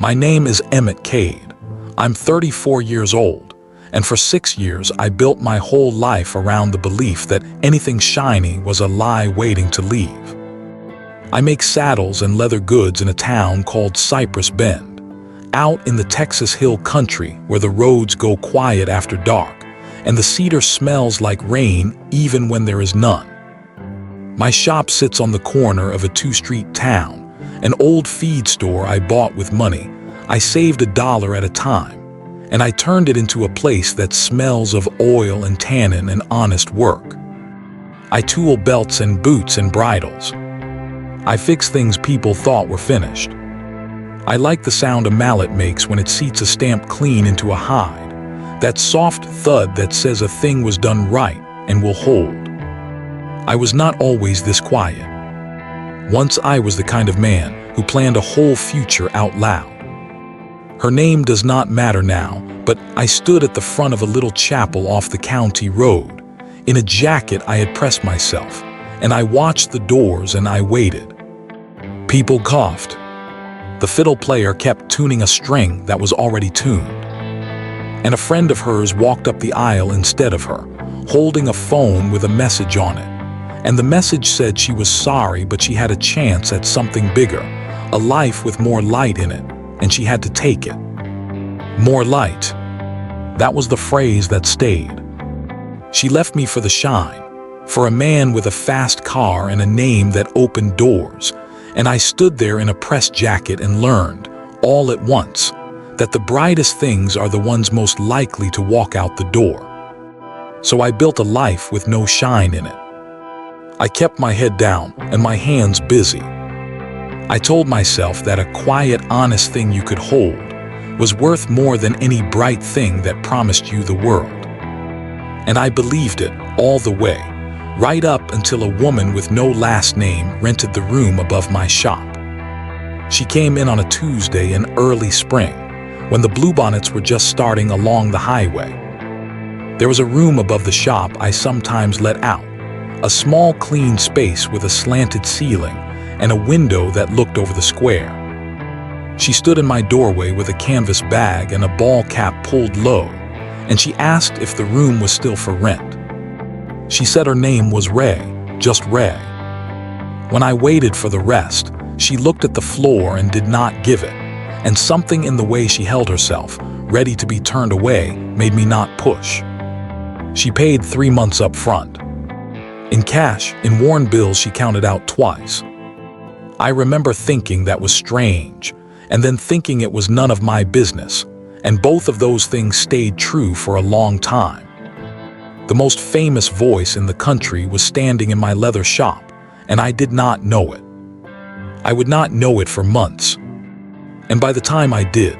My name is Emmett Cade. I'm 34 years old, and for 6 years I built my whole life around the belief that anything shiny was a lie waiting to leave. I make saddles and leather goods in a town called Cypress Bend, out in the Texas Hill Country where the roads go quiet after dark, and the cedar smells like rain even when there is none. My shop sits on the corner of a two-street town, an old feed store I bought with money. I saved $1 at a time, and I turned it into a place that smells of oil and tannin and honest work. I tool belts and boots and bridles. I fix things people thought were finished. I like the sound a mallet makes when it seats a stamp clean into a hide, that soft thud that says a thing was done right and will hold. I was not always this quiet. Once I was the kind of man who planned a whole future out loud. Her name does not matter now, but I stood at the front of a little chapel off the county road. In a jacket I had pressed myself, and I watched the doors and I waited. People coughed. The fiddle player kept tuning a string that was already tuned. And a friend of hers walked up the aisle instead of her, holding a phone with a message on it. And the message said she was sorry, but she had a chance at something bigger, a life with more light in it, and she had to take it. More light. That was the phrase that stayed. She left me for the shine, for a man with a fast car and a name that opened doors, and I stood there in a press jacket and learned, all at once, that the brightest things are the ones most likely to walk out the door. So I built a life with no shine in it. I kept my head down and my hands busy. I told myself that a quiet, honest thing you could hold was worth more than any bright thing that promised you the world. And I believed it all the way, right up until a woman with no last name rented the room above my shop. She came in on a Tuesday in early spring, when the bluebonnets were just starting along the highway. There was a room above the shop I sometimes let out, a small clean space with a slanted ceiling and a window that looked over the square. She stood in my doorway with a canvas bag and a ball cap pulled low, and she asked if the room was still for rent. She said her name was Ray, just Ray. When I waited for the rest, she looked at the floor and did not give it, and something in the way she held herself, ready to be turned away, made me not push. She paid 3 months up front. In cash, in worn bills she counted out twice. I remember thinking that was strange, and then thinking it was none of my business, and both of those things stayed true for a long time. The most famous voice in the country was standing in my leather shop, and I did not know it. I would not know it for months. And by the time I did,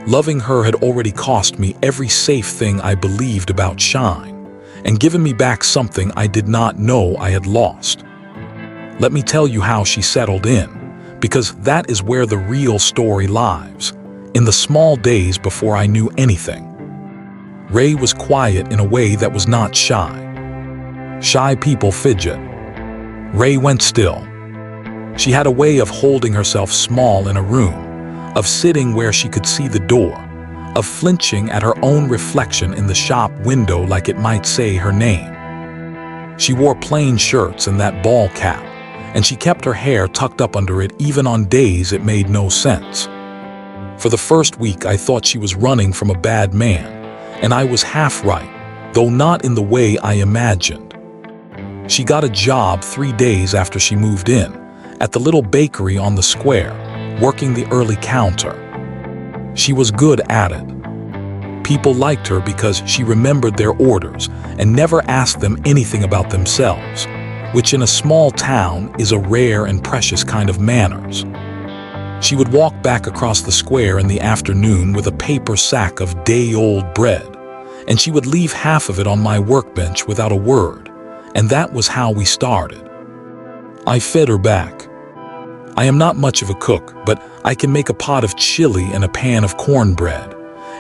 loving her had already cost me every safe thing I believed about shine, and given me back something I did not know I had lost. Let me tell you how she settled in, because that is where the real story lies, in the small days before I knew anything. Ray was quiet in a way that was not shy. Shy people fidget. Ray went still. She had a way of holding herself small in a room, of sitting where she could see the door, of flinching at her own reflection in the shop window like it might say her name. She wore plain shirts and that ball cap, and she kept her hair tucked up under it even on days it made no sense. For the first week I thought she was running from a bad man, and I was half right, though not in the way I imagined. She got a job 3 days after she moved in, at the little bakery on the square, working the early counter. She was good at it. People liked her because she remembered their orders and never asked them anything about themselves, which in a small town is a rare and precious kind of manners. She would walk back across the square in the afternoon with a paper sack of day-old bread, and she would leave half of it on my workbench without a word, and that was how we started. I fed her back. I am not much of a cook, but I can make a pot of chili and a pan of cornbread.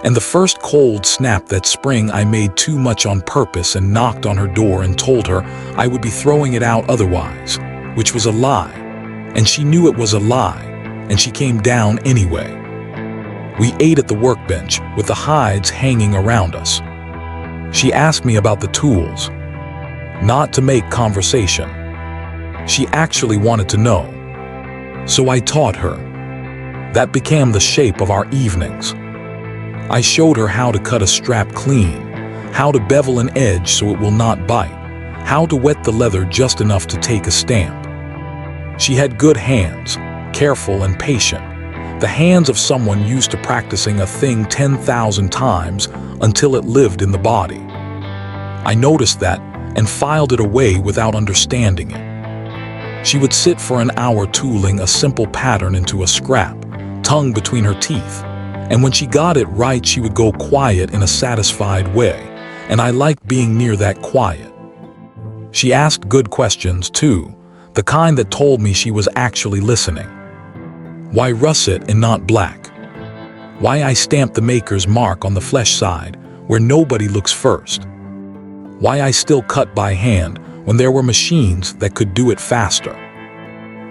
And the first cold snap that spring I made too much on purpose and knocked on her door and told her I would be throwing it out otherwise, which was a lie. And she knew it was a lie, and she came down anyway. We ate at the workbench with the hides hanging around us. She asked me about the tools, not to make conversation. She actually wanted to know. So I taught her. That became the shape of our evenings. I showed her how to cut a strap clean, how to bevel an edge so it will not bite, how to wet the leather just enough to take a stamp. She had good hands, careful and patient, the hands of someone used to practicing a thing 10,000 times until it lived in the body. I noticed that and filed it away without understanding it. She would sit for an hour tooling a simple pattern into a scrap, tongue between her teeth, and when she got it right she would go quiet in a satisfied way, and I liked being near that quiet. She asked good questions too, the kind that told me she was actually listening. Why russet and not black? Why I stamped the maker's mark on the flesh side, where nobody looks first? Why I still cut by hand when there were machines that could do it faster?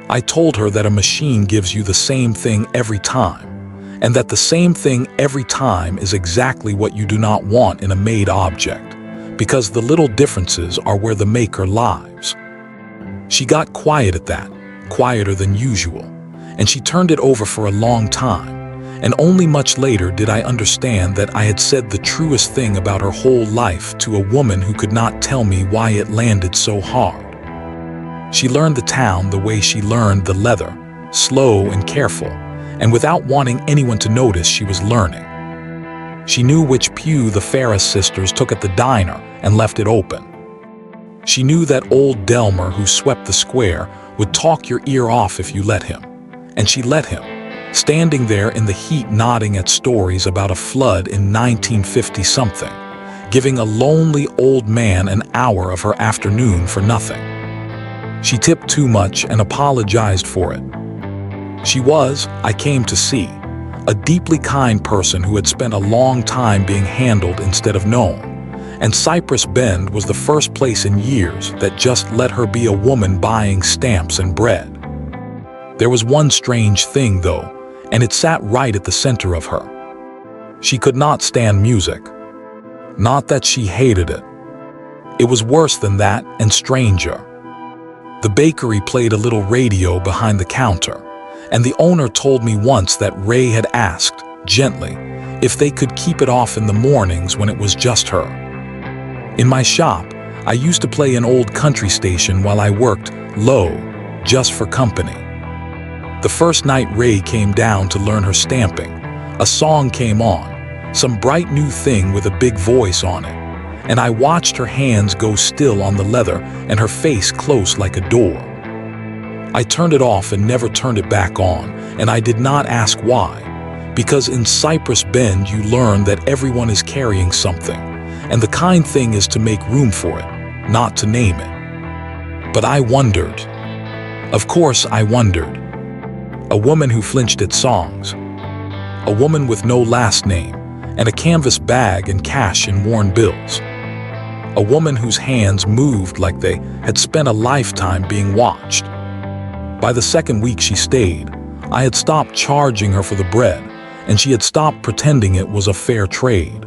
I told her that a machine gives you the same thing every time, and that the same thing every time is exactly what you do not want in a made object, because the little differences are where the maker lies. She got quiet at that, quieter than usual, and she turned it over for a long time, and only much later did I understand that I had said the truest thing about her whole life to a woman who could not tell me why it landed so hard. She learned the town the way she learned the leather, slow and careful, and without wanting anyone to notice she was learning. She knew which pew the Ferris sisters took at the diner and left it open. She knew that old Delmer who swept the square would talk your ear off if you let him. And she let him, standing there in the heat nodding at stories about a flood in 1950-something, giving a lonely old man an hour of her afternoon for nothing. She tipped too much and apologized for it. She was, I came to see, a deeply kind person who had spent a long time being handled instead of known, and Cypress Bend was the first place in years that just let her be a woman buying stamps and bread. There was one strange thing, though, and it sat right at the center of her. She could not stand music. Not that she hated it. It was worse than that and stranger. The bakery played a little radio behind the counter, and the owner told me once that Ray had asked, gently, if they could keep it off in the mornings when it was just her. In my shop, I used to play an old country station while I worked low, just for company. The first night Ray came down to learn her stamping, a song came on, some bright new thing with a big voice on it, and I watched her hands go still on the leather and her face close like a door. I turned it off and never turned it back on, and I did not ask why, because in Cypress Bend you learn that everyone is carrying something, and the kind thing is to make room for it, not to name it. But I wondered. Of course I wondered. A woman who flinched at songs. A woman with no last name, and a canvas bag and cash and worn bills. A woman whose hands moved like they had spent a lifetime being watched. By the second week she stayed, I had stopped charging her for the bread, and she had stopped pretending it was a fair trade.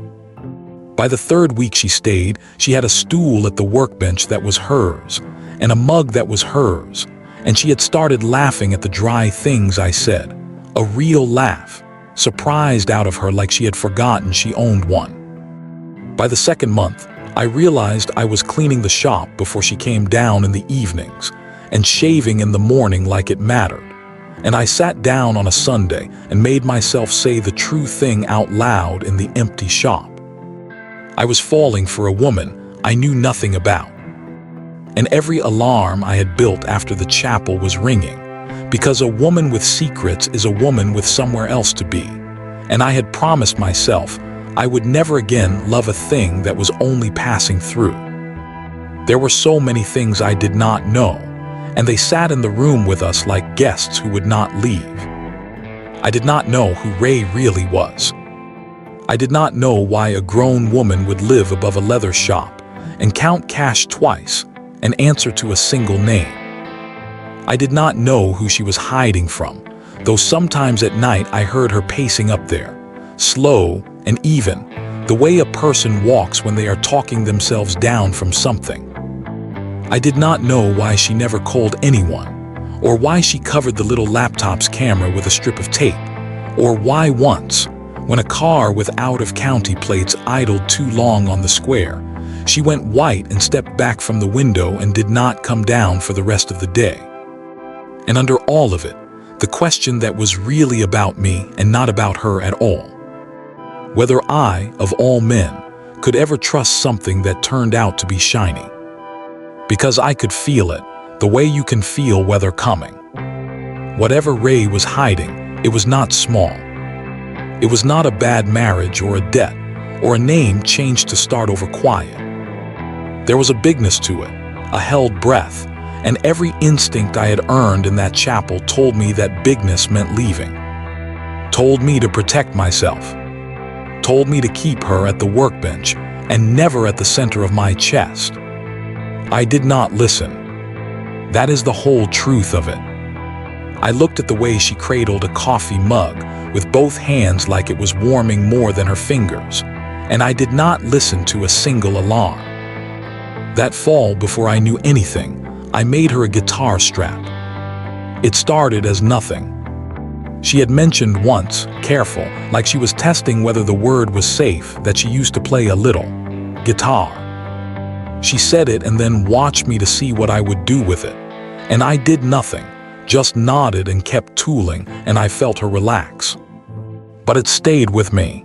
By the third week she stayed, she had a stool at the workbench that was hers, and a mug that was hers, and she had started laughing at the dry things I said, a real laugh, surprised out of her like she had forgotten she owned one. By the second month, I realized I was cleaning the shop before she came down in the evenings, and shaving in the morning like it mattered, and I sat down on a Sunday and made myself say the true thing out loud in the empty shop. I was falling for a woman I knew nothing about. And every alarm I had built after the chapel was ringing, because a woman with secrets is a woman with somewhere else to be, and I had promised myself I would never again love a thing that was only passing through. There were so many things I did not know, and they sat in the room with us like guests who would not leave. I did not know who Ray really was. I did not know why a grown woman would live above a leather shop and count cash twice and answer to a single name. I did not know who she was hiding from, though sometimes at night I heard her pacing up there, slow, and even, the way a person walks when they are talking themselves down from something. I did not know why she never called anyone, or why she covered the little laptop's camera with a strip of tape, or why once, when a car with out-of-county plates idled too long on the square, she went white and stepped back from the window and did not come down for the rest of the day. And under all of it, the question that was really about me and not about her at all. Whether I, of all men, could ever trust something that turned out to be shiny. Because I could feel it, the way you can feel weather coming. Whatever Ray was hiding, it was not small. It was not a bad marriage or a debt, or a name changed to start over quiet. There was a bigness to it, a held breath, and every instinct I had earned in that chapel told me that bigness meant leaving. Told me to protect myself. Told me to keep her at the workbench and never at the center of my chest. I did not listen. That is the whole truth of it. I looked at the way she cradled a coffee mug with both hands like it was warming more than her fingers, and I did not listen to a single alarm. That fall, before I knew anything, I made her a guitar strap. It started as nothing. She had mentioned once, careful, like she was testing whether the word was safe, that she used to play a little guitar. She said it and then watched me to see what I would do with it. And I did nothing, just nodded and kept tooling, and I felt her relax. But it stayed with me.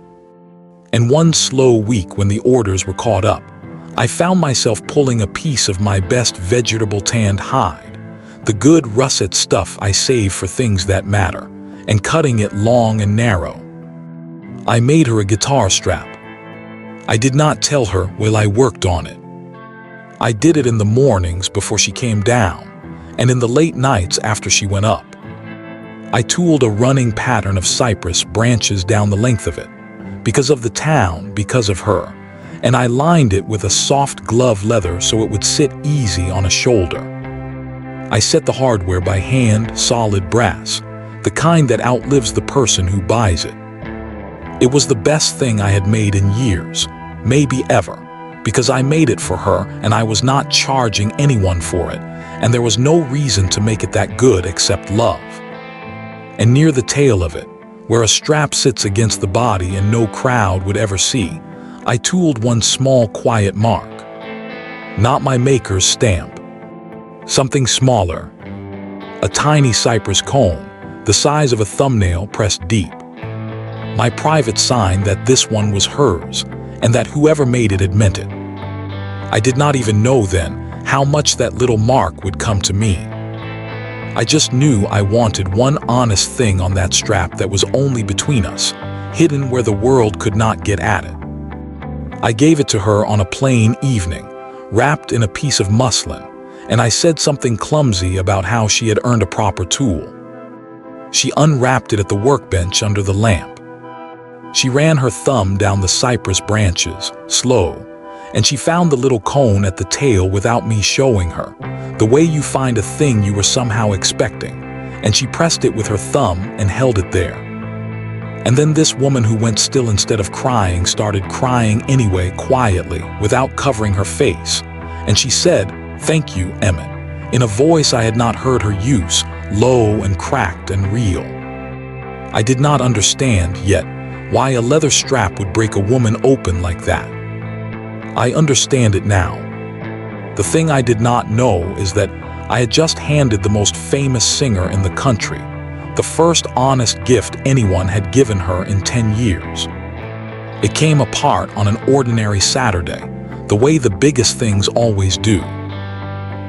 And one slow week when the orders were caught up, I found myself pulling a piece of my best vegetable tanned hide, the good russet stuff I save for things that matter, and cutting it long and narrow. I made her a guitar strap. I did not tell her while I worked on it. I did it in the mornings before she came down, and in the late nights after she went up. I tooled a running pattern of cypress branches down the length of it, because of the town, because of her, and I lined it with a soft glove leather so it would sit easy on a shoulder. I set the hardware by hand, solid brass, the kind that outlives the person who buys it. It was the best thing I had made in years, maybe ever, because I made it for her and I was not charging anyone for it, and there was no reason to make it that good except love. And near the tail of it, where a strap sits against the body and no crowd would ever see, I tooled one small quiet mark. Not my maker's stamp. Something smaller. A tiny cypress cone, the size of a thumbnail pressed deep. My private sign that this one was hers, and that whoever made it had meant it. I did not even know then how much that little mark would come to me. I just knew I wanted one honest thing on that strap that was only between us, hidden where the world could not get at it. I gave it to her on a plain evening, wrapped in a piece of muslin, and I said something clumsy about how she had earned a proper tool. She unwrapped it at the workbench under the lamp. She ran her thumb down the cypress branches, slow, and she found the little cone at the tail without me showing her, the way you find a thing you were somehow expecting, and she pressed it with her thumb and held it there. And then this woman who went still instead of crying started crying anyway, quietly, without covering her face, and she said, "Thank you, Emmett," in a voice I had not heard her use, low and cracked and real. I did not understand, yet, why a leather strap would break a woman open like that. I understand it now. The thing I did not know is that I had just handed the most famous singer in the country, the first honest gift anyone had given her in 10 years. It came apart on an ordinary Saturday, the way the biggest things always do.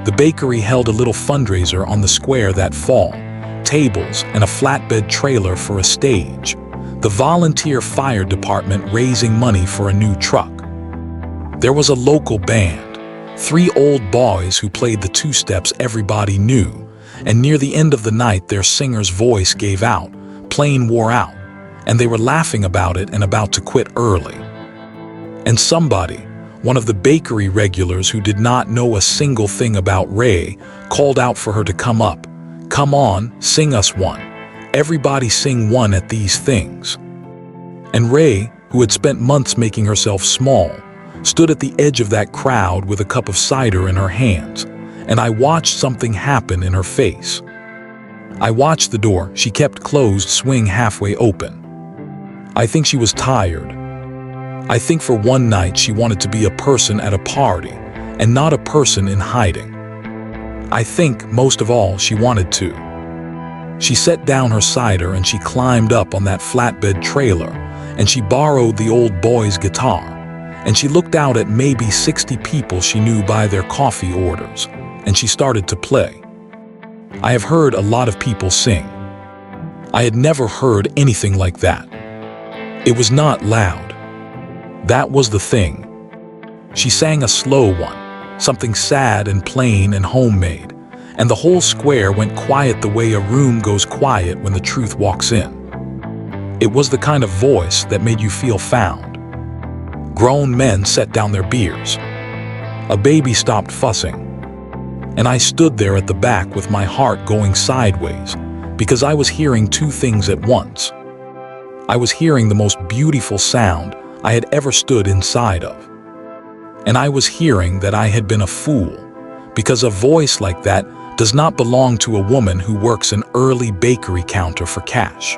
The bakery held a little fundraiser on the square that fall, tables and a flatbed trailer for a stage. The volunteer fire department raising money for a new truck. There was a local band, 3 old boys who played the two-steps everybody knew, and near the end of the night their singer's voice gave out, plain wore out, and they were laughing about it and about to quit early. And somebody, one of the bakery regulars who did not know a single thing about Ray, called out for her to come up. "Come on, sing us one. Everybody sing one at these things." And Ray, who had spent months making herself small, stood at the edge of that crowd with a cup of cider in her hands, and I watched something happen in her face. I watched the door she kept closed swing halfway open. I think she was tired. I think for one night she wanted to be a person at a party and not a person in hiding. I think, most of all, she wanted to. She set down her cider and she climbed up on that flatbed trailer, and she borrowed the old boy's guitar, and she looked out at maybe 60 people she knew by their coffee orders, and she started to play. I have heard a lot of people sing. I had never heard anything like that. It was not loud. That was the thing. She sang a slow one, something sad and plain and homemade, and the whole square went quiet the way a room goes quiet when the truth walks in. It was the kind of voice that made you feel found. Grown men set down their beers. A baby stopped fussing. And I stood there at the back with my heart going sideways, because I was hearing two things at once. I was hearing the most beautiful sound I had ever stood inside of. And I was hearing that I had been a fool, because a voice like that does not belong to a woman who works an early bakery counter for cash.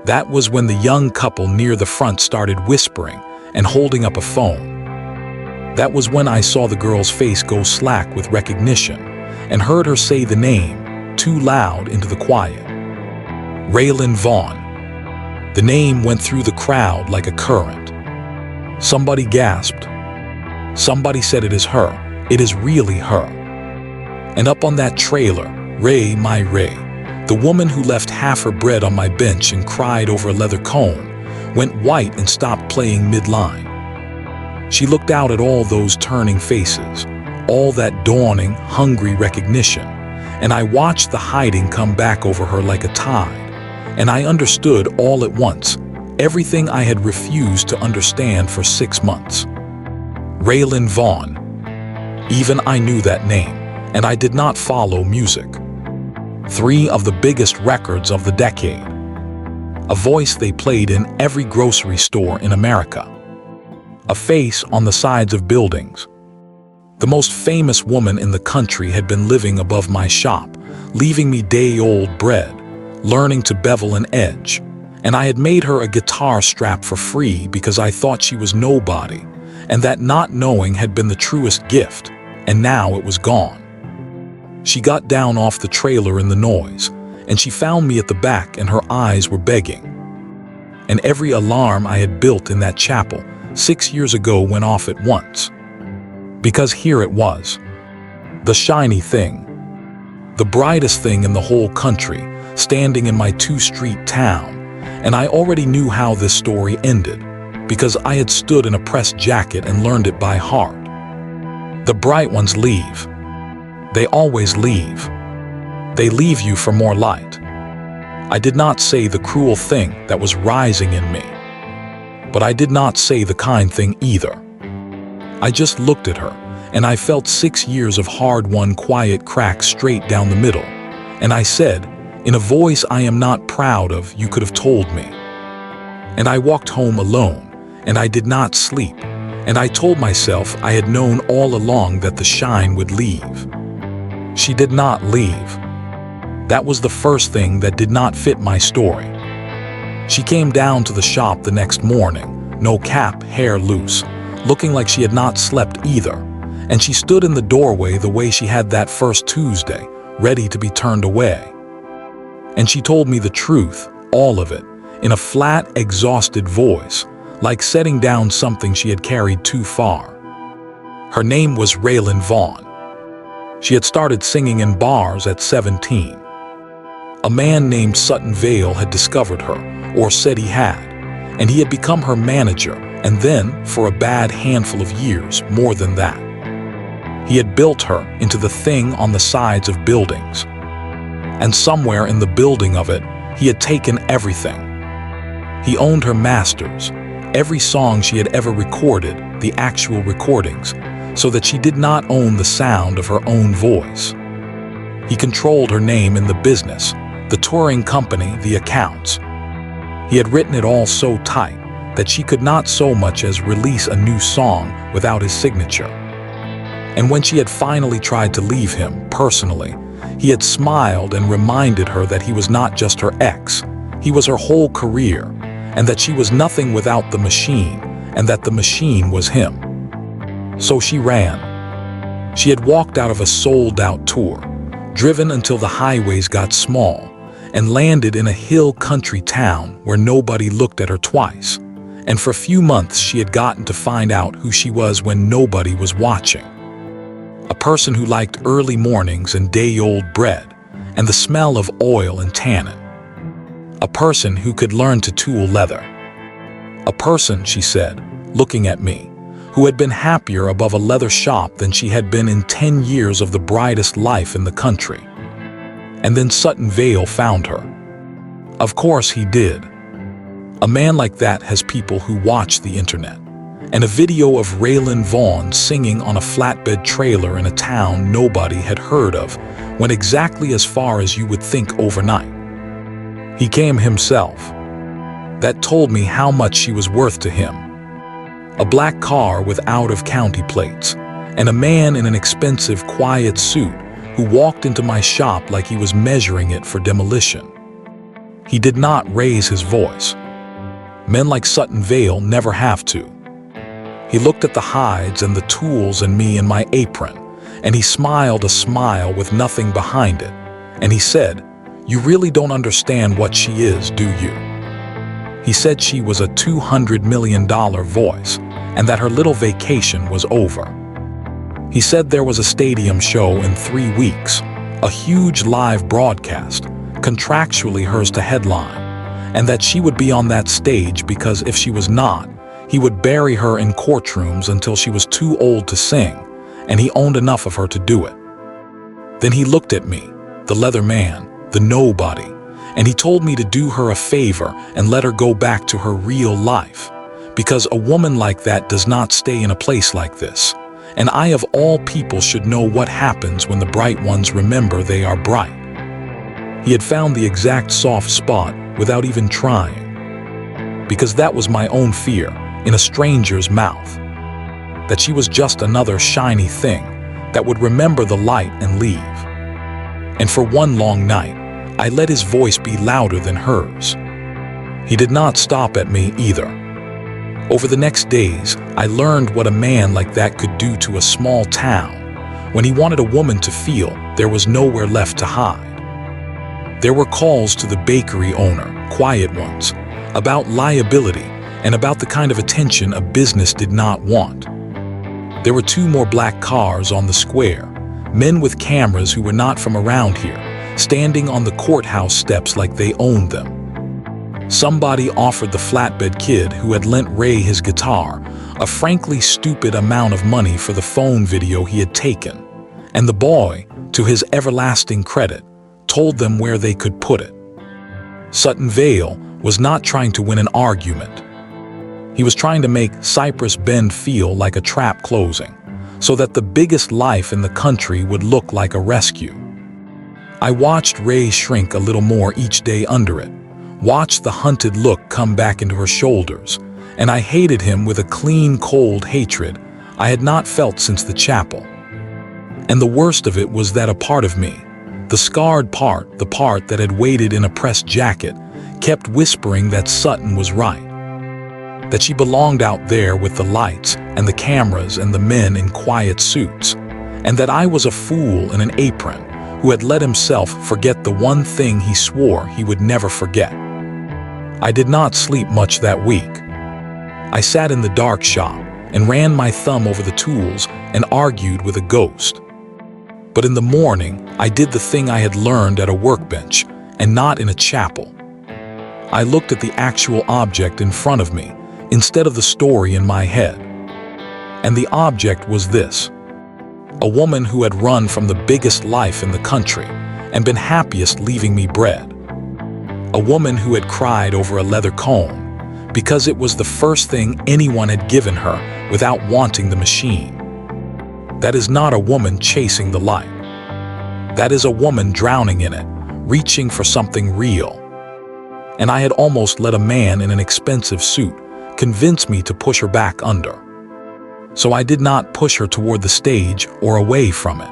That was when the young couple near the front started whispering and holding up a phone. That was when I saw the girl's face go slack with recognition and heard her say the name, too loud into the quiet. Raylan Vaughn. The name went through the crowd like a current. Somebody gasped. Somebody said, "It is her. It is really her." And up on that trailer, Ray, my Ray, the woman who left half her bread on my bench and cried over a leather cone, went white and stopped playing mid-line. She looked out at all those turning faces, all that dawning, hungry recognition, and I watched the hiding come back over her like a tide, and I understood all at once everything I had refused to understand for 6 months. Raylan Vaughn. Even I knew that name, and I did not follow music. 3 of the biggest records of the decade. A voice they played in every grocery store in America. A face on the sides of buildings. The most famous woman in the country had been living above my shop, leaving me day-old bread, learning to bevel an edge, and I had made her a guitar strap for free because I thought she was nobody, and that not knowing had been the truest gift, and now it was gone. She got down off the trailer in the noise, and she found me at the back, and her eyes were begging. And every alarm I had built in that chapel 6 years ago went off at once. Because here it was. The shiny thing. The brightest thing in the whole country, standing in my 2-street town, and I already knew how this story ended, because I had stood in a pressed jacket and learned it by heart. The bright ones leave. They always leave. They leave you for more light. I did not say the cruel thing that was rising in me, but I did not say the kind thing either. I just looked at her, and I felt 6 years of hard-won quiet crack straight down the middle, and I said, in a voice I am not proud of, "You could have told me." And I walked home alone, and I did not sleep, and I told myself I had known all along that the shine would leave. She did not leave. That was the first thing that did not fit my story. She came down to the shop the next morning, no cap, hair loose, looking like she had not slept either, and she stood in the doorway the way she had that first Tuesday, ready to be turned away. And she told me the truth, all of it, in a flat, exhausted voice, like setting down something she had carried too far. Her name was Raylan Vaughn. She had started singing in bars at 17. A man named Sutton Vale had discovered her, or said he had, and he had become her manager, and then, for a bad handful of years, more than that. He had built her into the thing on the sides of buildings. And somewhere in the building of it, he had taken everything. He owned her masters, every song she had ever recorded, the actual recordings, so that she did not own the sound of her own voice. He controlled her name in the business, the touring company, the accounts. He had written it all so tight, that she could not so much as release a new song without his signature. And when she had finally tried to leave him personally, he had smiled and reminded her that he was not just her ex, he was her whole career, and that she was nothing without the machine, and that the machine was him. So she ran. She had walked out of a sold-out tour, driven until the highways got small, and landed in a hill country town where nobody looked at her twice. And for a few months she had gotten to find out who she was when nobody was watching. A person who liked early mornings and day-old bread, and the smell of oil and tannin. A person who could learn to tool leather. A person, she said, looking at me, who had been happier above a leather shop than she had been in 10 years of the brightest life in the country. And then Sutton Vale found her. Of course he did. A man like that has people who watch the internet. And a video of Raylan Vaughn singing on a flatbed trailer in a town nobody had heard of went exactly as far as you would think overnight. He came himself. That told me how much she was worth to him. A black car with out-of-county plates, and a man in an expensive, quiet suit who walked into my shop like he was measuring it for demolition. He did not raise his voice. Men like Sutton Vale never have to. He looked at the hides and the tools and me in my apron, and he smiled a smile with nothing behind it, and he said, "You really don't understand what she is, do you?" He said she was a $200 million voice, and that her little vacation was over. He said there was a stadium show in 3 weeks, a huge live broadcast, contractually hers to headline, and that she would be on that stage because if she was not, he would bury her in courtrooms until she was too old to sing, and he owned enough of her to do it. Then he looked at me, the leather man, the nobody, and he told me to do her a favor and let her go back to her real life, because a woman like that does not stay in a place like this, and I of all people should know what happens when the bright ones remember they are bright. He had found the exact soft spot without even trying, because that was my own fear in a stranger's mouth, that she was just another shiny thing that would remember the light and leave. And for one long night, I let his voice be louder than hers. He did not stop at me either. Over the next days, I learned what a man like that could do to a small town when he wanted a woman to feel there was nowhere left to hide. There were calls to the bakery owner, quiet ones, about liability and about the kind of attention a business did not want. There were 2 more black cars on the square, men with cameras who were not from around here, standing on the courthouse steps like they owned them. Somebody offered the flatbed kid who had lent Ray his guitar a frankly stupid amount of money for the phone video he had taken, and the boy, to his everlasting credit, told them where they could put it. Sutton Vale was not trying to win an argument. He was trying to make Cypress Bend feel like a trap closing, so that the biggest life in the country would look like a rescue. I watched Ray shrink a little more each day under it, watched the hunted look come back into her shoulders, and I hated him with a clean, cold hatred I had not felt since the chapel. And the worst of it was that a part of me, the scarred part, the part that had waited in a pressed jacket, kept whispering that Sutton was right, that she belonged out there with the lights and the cameras and the men in quiet suits, and that I was a fool in an apron who had let himself forget the one thing he swore he would never forget. I did not sleep much that week. I sat in the dark shop and ran my thumb over the tools and argued with a ghost. But in the morning, I did the thing I had learned at a workbench and not in a chapel. I looked at the actual object in front of me instead of the story in my head. And the object was this: a woman who had run from the biggest life in the country and been happiest leaving me bread. A woman who had cried over a leather comb because it was the first thing anyone had given her without wanting the machine. That is not a woman chasing the light. That is a woman drowning in it, reaching for something real. And I had almost let a man in an expensive suit convince me to push her back under. So I did not push her toward the stage or away from it.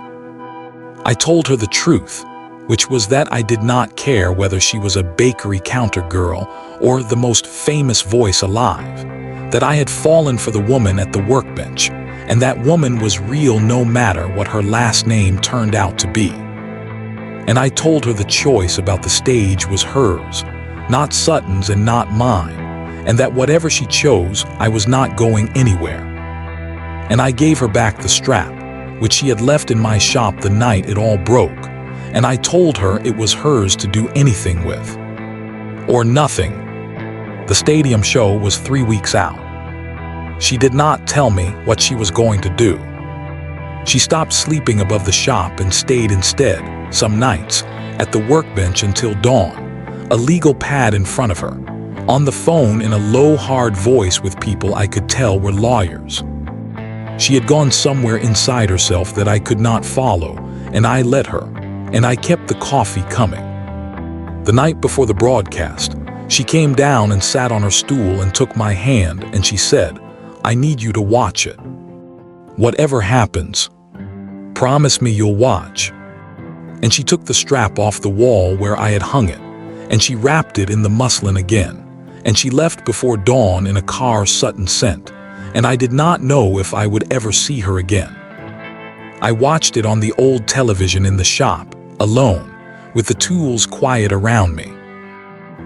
I told her the truth, which was that I did not care whether she was a bakery counter girl or the most famous voice alive, that I had fallen for the woman at the workbench, and that woman was real no matter what her last name turned out to be. And I told her the choice about the stage was hers, not Sutton's and not mine, and that whatever she chose, I was not going anywhere. And I gave her back the strap, which she had left in my shop the night it all broke, and I told her it was hers to do anything with. Or nothing. The stadium show was 3 weeks out. She did not tell me what she was going to do. She stopped sleeping above the shop and stayed instead, some nights, at the workbench until dawn, a legal pad in front of her, on the phone in a low, hard voice with people I could tell were lawyers. She had gone somewhere inside herself that I could not follow, and I let her, and I kept the coffee coming. The night before the broadcast, she came down and sat on her stool and took my hand, and she said, "I need you to watch it. Whatever happens, promise me you'll watch." And she took the strap off the wall where I had hung it, and she wrapped it in the muslin again, and she left before dawn in a car Sutton sent, and I did not know if I would ever see her again. I watched it on the old television in the shop, alone, with the tools quiet around me.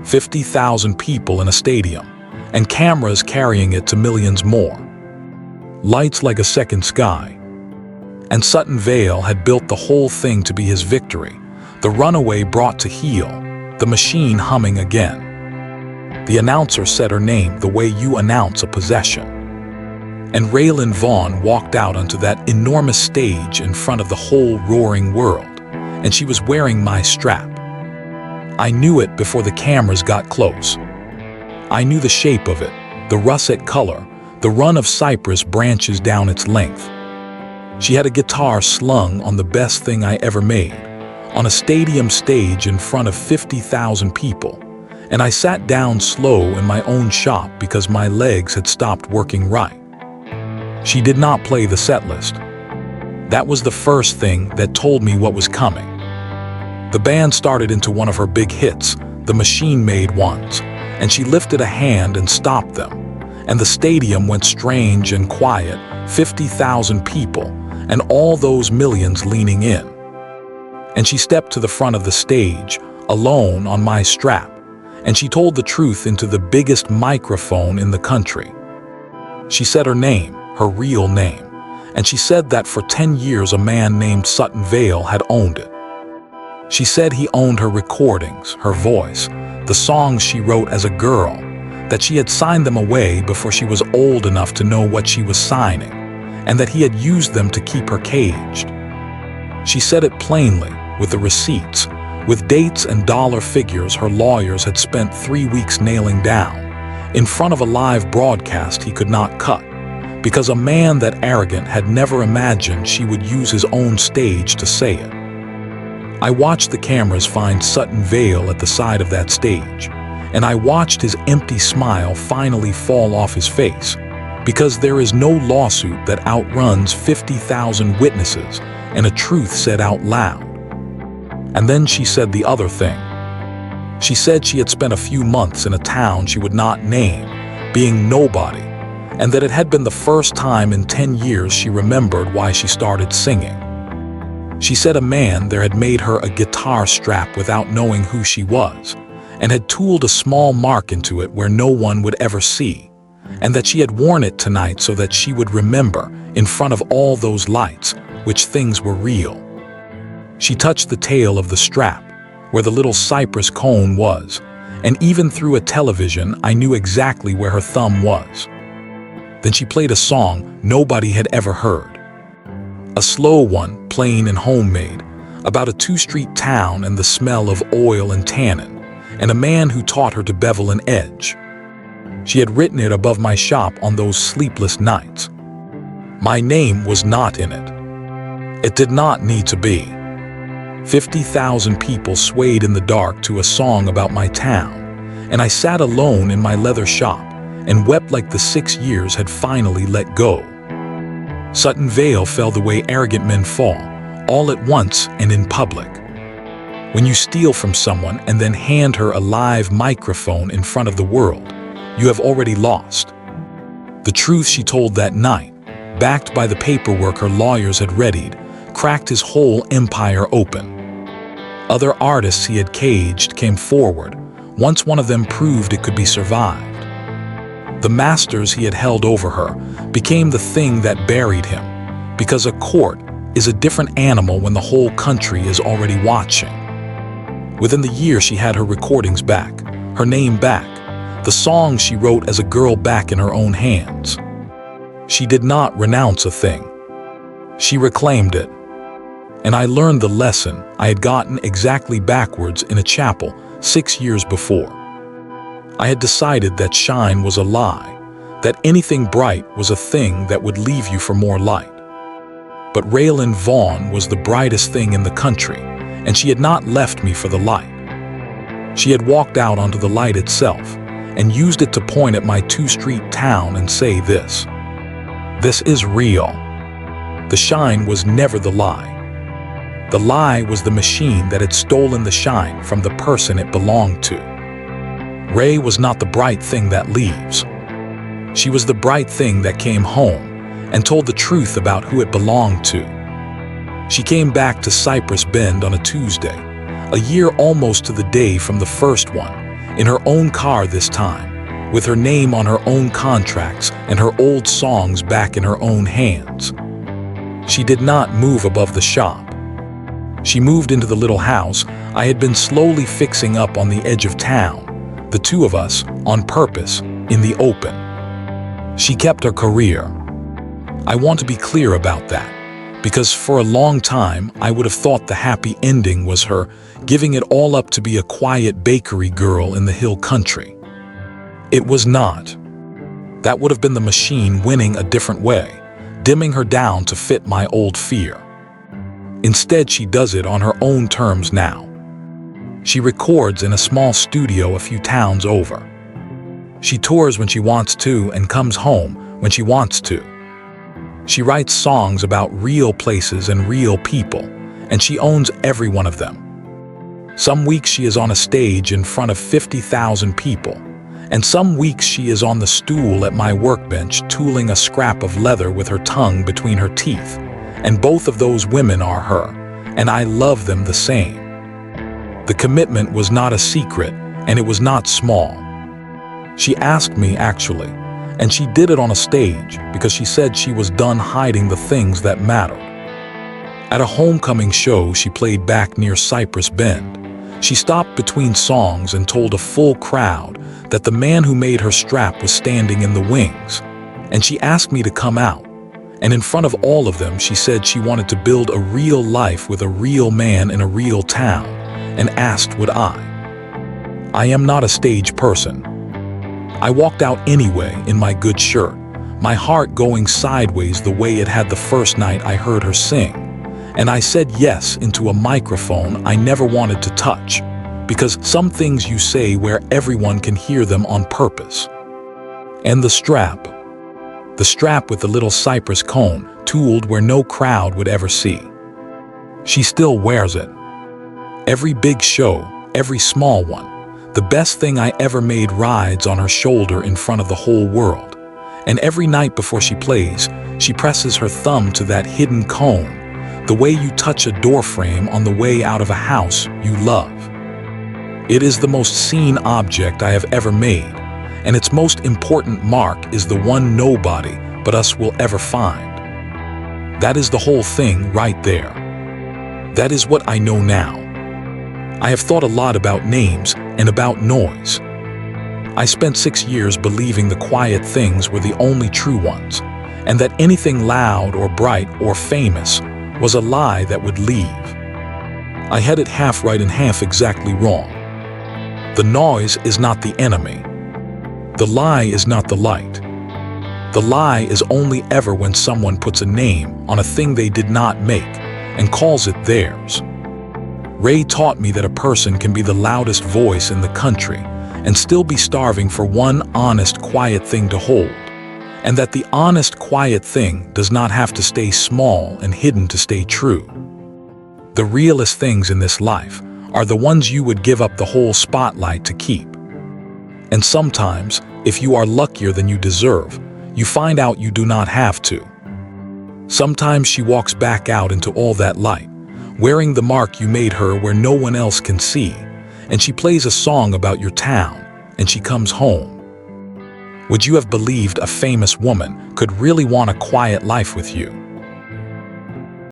50,000 people in a stadium, and cameras carrying it to millions more. Lights like a second sky. And Sutton Vale had built the whole thing to be his victory, the runaway brought to heel, the machine humming again. The announcer said her name the way you announce a possession. And Raylan Vaughn walked out onto that enormous stage in front of the whole roaring world, and she was wearing my strap. I knew it before the cameras got close. I knew the shape of it, the russet color, the run of cypress branches down its length. She had a guitar slung on the best thing I ever made, on a stadium stage in front of 50,000 people, and I sat down slow in my own shop because my legs had stopped working right. She did not play the set list. That was the first thing that told me what was coming. The band started into one of her big hits, the machine-made ones, and she lifted a hand and stopped them, and the stadium went strange and quiet, 50,000 people, and all those millions leaning in. And she stepped to the front of the stage, alone on my strap, and she told the truth into the biggest microphone in the country. She said her name, her real name, and she said that for 10 years a man named Sutton Vale had owned it. She said he owned her recordings, her voice, the songs she wrote as a girl, that she had signed them away before she was old enough to know what she was signing, and that he had used them to keep her caged. She said it plainly, with the receipts, with dates and dollar figures her lawyers had spent 3 weeks nailing down, in front of a live broadcast he could not cut, because a man that arrogant had never imagined she would use his own stage to say it. I watched the cameras find Sutton Vale at the side of that stage, and I watched his empty smile finally fall off his face, because there is no lawsuit that outruns 50,000 witnesses and a truth said out loud. And then she said the other thing. She said she had spent a few months in a town she would not name, being nobody, and that it had been the first time in 10 years she remembered why she started singing. She said a man there had made her a guitar strap without knowing who she was, and had tooled a small mark into it where no one would ever see, and that she had worn it tonight so that she would remember, in front of all those lights, which things were real. She touched the tail of the strap, where the little cypress cone was, and even through a television I knew exactly where her thumb was. Then she played a song nobody had ever heard. A slow one, plain and homemade, about a two-street town and the smell of oil and tannin, and a man who taught her to bevel an edge. She had written it above my shop on those sleepless nights. My name was not in it. It did not need to be. 50,000 people swayed in the dark to a song about my town, and I sat alone in my leather shop, and wept like the 6 years had finally let go. Sutton Vale fell the way arrogant men fall, all at once and in public. When you steal from someone and then hand her a live microphone in front of the world, you have already lost. The truth she told that night, backed by the paperwork her lawyers had readied, cracked his whole empire open. Other artists he had caged came forward, once one of them proved it could be survived. The masters he had held over her became the thing that buried him, because a court is a different animal when the whole country is already watching. Within the year she had her recordings back, her name back, the songs she wrote as a girl back in her own hands. She did not renounce a thing. She reclaimed it. And I learned the lesson I had gotten exactly backwards in a chapel 6 years before. I had decided that shine was a lie, that anything bright was a thing that would leave you for more light. But Raylan Vaughn was the brightest thing in the country, and she had not left me for the light. She had walked out onto the light itself and used it to point at my two-street town and say this. This is real. The shine was never the lie. The lie was the machine that had stolen the shine from the person it belonged to. Ray was not the bright thing that leaves. She was the bright thing that came home and told the truth about who it belonged to. She came back to Cypress Bend on a Tuesday, a year almost to the day from the first one, in her own car this time, with her name on her own contracts and her old songs back in her own hands. She did not move above the shop. She moved into the little house I had been slowly fixing up on the edge of town, the two of us, on purpose, in the open. She kept her career. I want to be clear about that, because for a long time I would have thought the happy ending was her giving it all up to be a quiet bakery girl in the hill country. It was not. That would have been the machine winning a different way, dimming her down to fit my old fear. Instead, she does it on her own terms now. She records in a small studio a few towns over. She tours when she wants to and comes home when she wants to. She writes songs about real places and real people, and she owns every one of them. Some weeks she is on a stage in front of 50,000 people, and some weeks she is on the stool at my workbench tooling a scrap of leather with her tongue between her teeth, and both of those women are her, and I love them the same. The commitment was not a secret, and it was not small. She asked me, actually, and she did it on a stage because she said she was done hiding the things that mattered. At a homecoming show she played back near Cypress Bend, she stopped between songs and told a full crowd that the man who made her strap was standing in the wings, and she asked me to come out. And in front of all of them, she said she wanted to build a real life with a real man in a real town, and asked would I. I am not a stage person. I walked out anyway in my good shirt, my heart going sideways the way it had the first night I heard her sing, and I said yes into a microphone I never wanted to touch, because some things you say where everyone can hear them on purpose. And the strap with the little cypress cone, tooled where no crowd would ever see. She still wears it. Every big show, every small one, the best thing I ever made rides on her shoulder in front of the whole world. And every night before she plays, she presses her thumb to that hidden cone, the way you touch a doorframe on the way out of a house you love. It is the most seen object I have ever made, and its most important mark is the one nobody but us will ever find. That is the whole thing right there. That is what I know now. I have thought a lot about names and about noise. I spent 6 years believing the quiet things were the only true ones, and that anything loud or bright or famous was a lie that would leave. I had it half right and half exactly wrong. The noise is not the enemy. The lie is not the light. The lie is only ever when someone puts a name on a thing they did not make and calls it theirs. Ray taught me that a person can be the loudest voice in the country and still be starving for one honest, quiet thing to hold. And that the honest, quiet thing does not have to stay small and hidden to stay true. The realest things in this life are the ones you would give up the whole spotlight to keep. And sometimes, if you are luckier than you deserve, you find out you do not have to. Sometimes she walks back out into all that light, wearing the mark you made her where no one else can see, and she plays a song about your town, and she comes home. Would you have believed a famous woman could really want a quiet life with you?